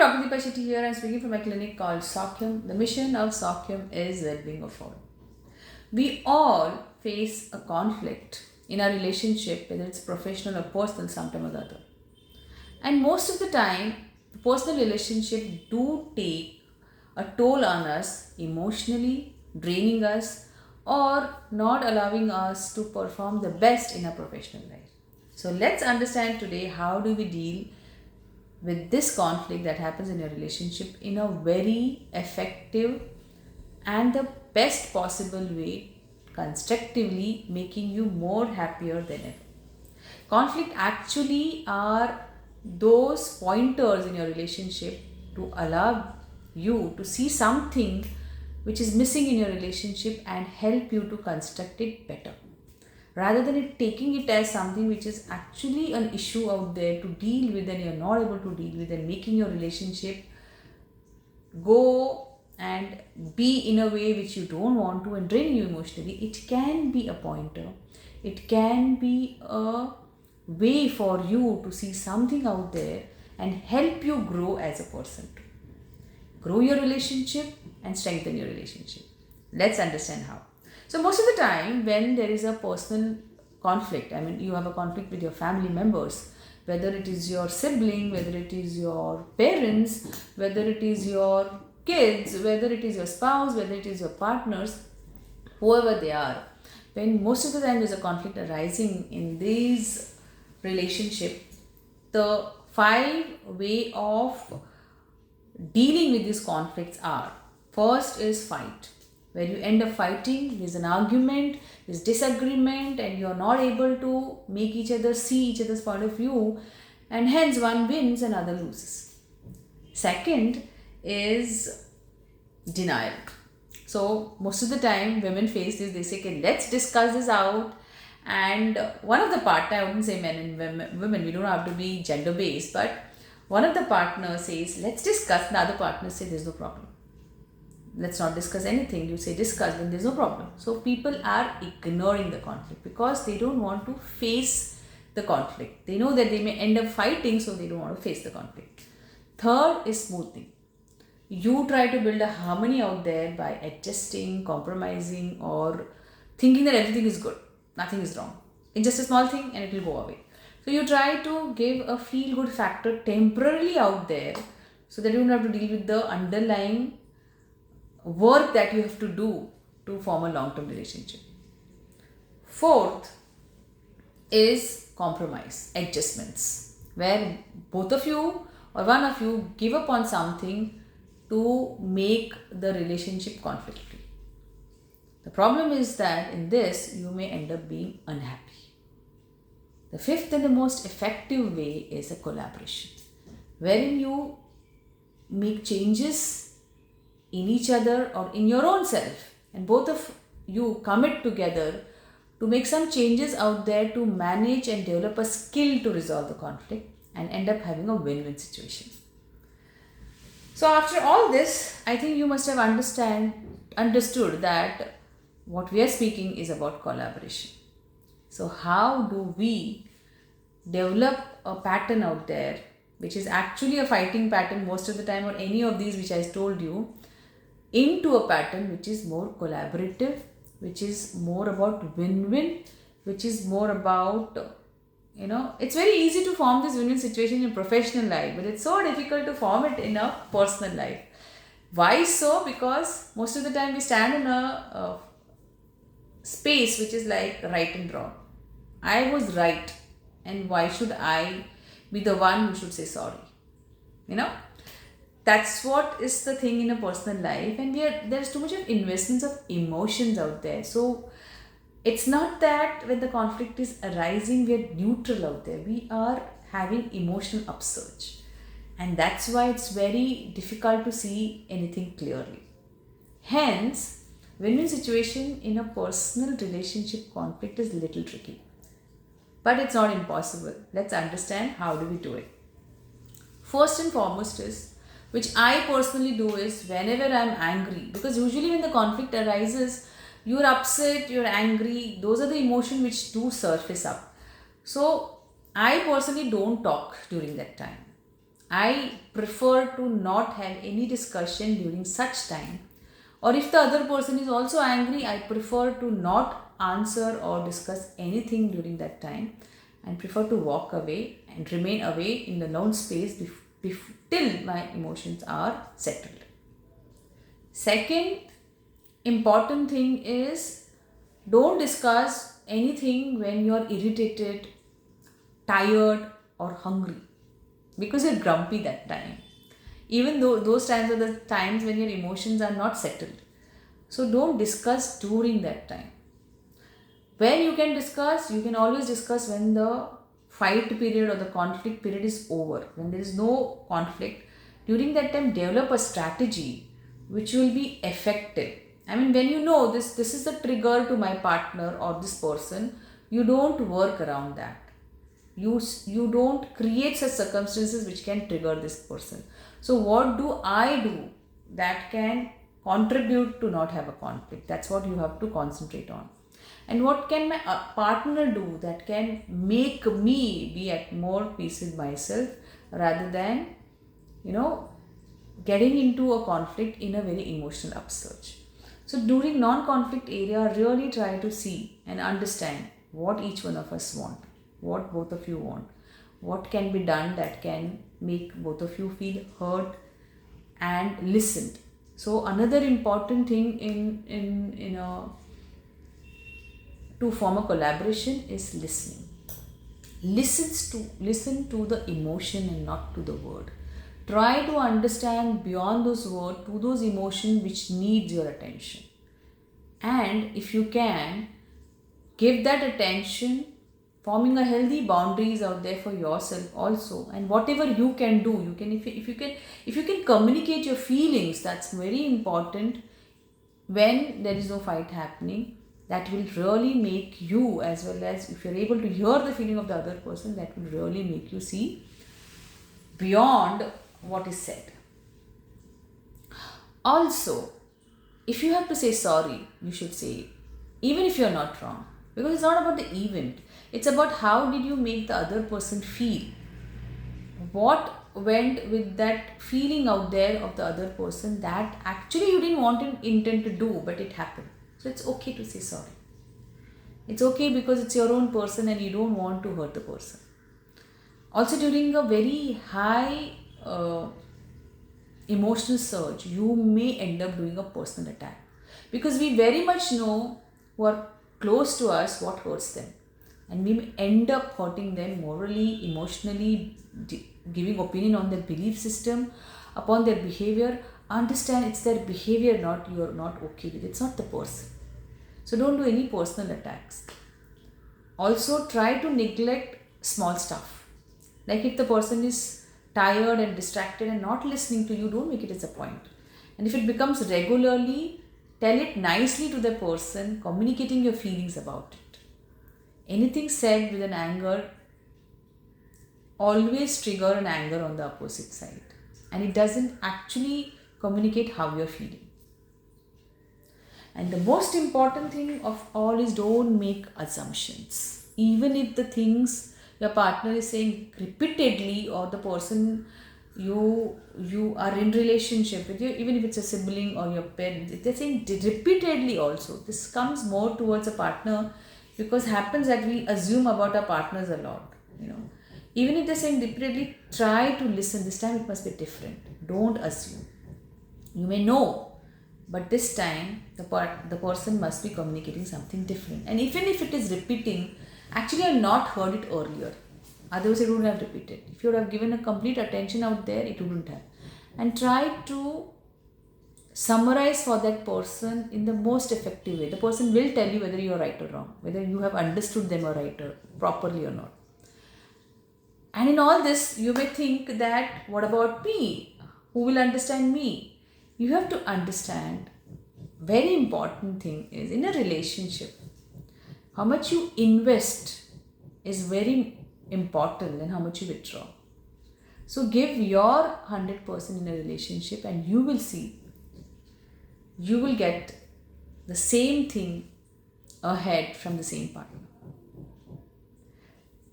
Dr. Deepa Shetty here. I'm speaking from my clinic called Sakyam. The mission of Sakyam is well-being of all. We all face a conflict in our relationship, whether it's professional or personal, sometime or the other. And most of the time, the personal relationship do take a toll on us emotionally, draining us, or not allowing us to perform the best in our professional life. So let's understand today how do we deal with this conflict that happens in your relationship in a very effective and the best possible way, constructively making you more happier than ever. Conflict actually are those pointers in your relationship to allow you to see something which is missing in your relationship and help you to construct it better, rather than taking it as something which is actually an issue out there to deal with and you're not able to deal with, and making your relationship go and be in a way which you don't want to and drain you emotionally. It can be a pointer, it can be a way for you to see something out there and help you grow as a person, to grow your relationship and strengthen your relationship. Let's understand how. So most of the time when there is a personal conflict, I mean you have a conflict with your family members, whether it is your sibling, whether it is your parents, whether it is your kids, whether it is your spouse, whether it is your partners, whoever they are, when most of the time there's a conflict arising in these relationship, the 5 way of dealing with these conflicts are: first is fight, where you end up fighting, there's an argument, there's disagreement, and you're not able to make each other see each other's point of view, and hence one wins and other loses. Second is denial. So most of the time women face this, they say, okay, let's discuss this out, and one of the partner, I wouldn't say men and women, we don't have to be gender based, but one of the partners says let's discuss, the other partner says there's no problem, let's not discuss anything. You say discuss, then there's no problem. So people are ignoring the conflict because they don't want to face the conflict. They know that they may end up fighting, so they don't want to face the conflict. Third is smoothing. You try to build a harmony out there by adjusting, compromising, or thinking that everything is good, nothing is wrong. It's just a small thing and it will go away. So you try to give a feel good factor temporarily out there so that you don't have to deal with the underlying work that you have to do to form a long-term relationship. Fourth is compromise, adjustments, where both of you or one of you give up on something to make the relationship conflict-free. The problem is that in this you may end up being unhappy. The fifth and the most effective way is a collaboration, wherein you make changes in each other or in your own self, and both of you commit together to make some changes out there to manage and develop a skill to resolve the conflict and end up having a win-win situation. So after all this, I think you must have understood that what we are speaking is about collaboration. So how do we develop a pattern out there which is actually a fighting pattern most of the time, or any of these which I told you, into a pattern which is more collaborative, which is more about win-win, which is more about, it's very easy to form this win-win situation in professional life, but it's so difficult to form it in a personal life. Why so? Because most of the time we stand in a space which is like right and wrong. I was right, and why should I be the one who should say sorry? That's what is the thing in a personal life, and there's too much of investments of emotions out there. So it's not that when the conflict is arising, we're neutral out there. We are having emotional upsurge, and that's why it's very difficult to see anything clearly. Hence, win-win situation in a personal relationship conflict is a little tricky, but it's not impossible. Let's understand how do we do it. First and foremost is, which I personally do, is whenever I'm angry, because usually when the conflict arises, you're upset, you're angry, those are the emotions which do surface up. So I personally don't talk during that time. I prefer to not have any discussion during such time. Or if the other person is also angry, I prefer to not answer or discuss anything during that time and prefer to walk away and remain away in the lone space till my emotions are settled. Second important thing is, don't discuss anything when you're irritated, tired, or hungry, because you're grumpy that time. Even though those times are the times when your emotions are not settled. So don't discuss during that time. When you can discuss, you can always discuss when the fight period or the conflict period is over, when there is no conflict. During that time, develop a strategy which will be effective. I mean, when you know this is the trigger to my partner or this person, you don't work around that. You don't create such circumstances which can trigger this person. So what do I do that can contribute to not have a conflict? That's what you have to concentrate on. And what can my partner do that can make me be at more peace with myself, rather than getting into a conflict in a very emotional upsurge. So during non-conflict area, really try to see and understand what each one of us want, what both of you want, what can be done that can make both of you feel heard and listened. So another important thing in a to form a collaboration is listening. Listen to the emotion and not to the word. Try to understand beyond those words to those emotions which needs your attention. And if you can, give that attention, forming a healthy boundaries out there for yourself also. And whatever you can do, you can if you can communicate your feelings, that's very important when there is no fight happening. That will really make you, as well as if you're able to hear the feeling of the other person, that will really make you see beyond what is said. Also, if you have to say sorry, you should say it, even if you're not wrong. Because it's not about the event, it's about how did you make the other person feel. What went with that feeling out there of the other person that actually you didn't want to intend to do, but it happened. So it's okay to say sorry. It's okay because it's your own person and you don't want to hurt the person. Also, during a very high emotional surge, you may end up doing a personal attack, because we very much know who are close to us what hurts them, and we may end up hurting them morally, emotionally, giving opinion on their belief system, upon their behavior. Understand it's their behavior, not you're not okay with it. It's not the person. So don't do any personal attacks. Also, try to neglect small stuff. Like if the person is tired and distracted and not listening to you, don't make it as a point. And if it becomes regularly, tell it nicely to the person, communicating your feelings about it. Anything said with an anger always trigger an anger on the opposite side, and it doesn't actually communicate how you're feeling. And the most important thing of all is, don't make assumptions. Even if the things your partner is saying repeatedly, or the person you are in relationship with, you, even if it's a sibling or your parents, if they're saying repeatedly also, this comes more towards a partner, because happens that we assume about our partners a lot. Even if they're saying repeatedly, try to listen. This time it must be different. Don't assume. You may know, but this time the person must be communicating something different. And even if it is repeating, actually I have not heard it earlier. Otherwise it wouldn't have repeated. If you would have given a complete attention out there, it wouldn't have. And try to summarize for that person in the most effective way. The person will tell you whether you are right or wrong, whether you have understood them or right or properly or not. And in all this, you may think that, what about me? Who will understand me? You have to understand, very important thing is, in a relationship, how much you invest is very important than how much you withdraw. So give your 100% in a relationship, and you will see, you will get the same thing ahead from the same partner.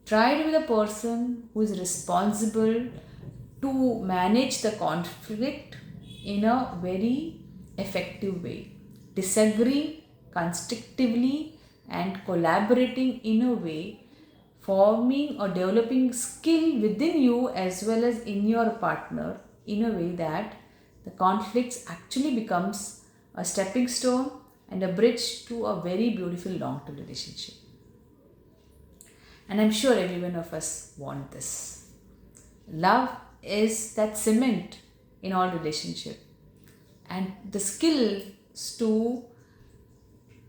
Try to be the person who is responsible to manage the conflict in a very effective way. Disagree constructively and collaborating in a way, forming or developing skill within you as well as in your partner in a way that the conflicts actually becomes a stepping stone and a bridge to a very beautiful long-term relationship. And I'm sure every one of us want this. Love is that cement in all relationship, and the skills to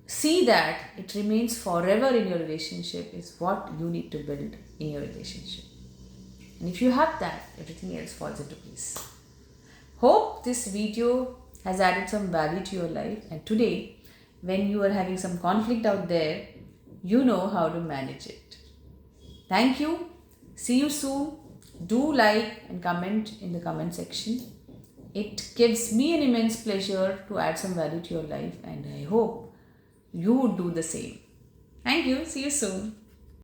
see that it remains forever in your relationship is what you need to build in your relationship. And if you have that, everything else falls into place. Hope this video has added some value to your life, and today when you are having some conflict out there, you know how to manage it. Thank you. See you soon. Do like and comment in the comment section. It gives me an immense pleasure to add some value to your life, and I hope you would do the same. Thank you. See you soon.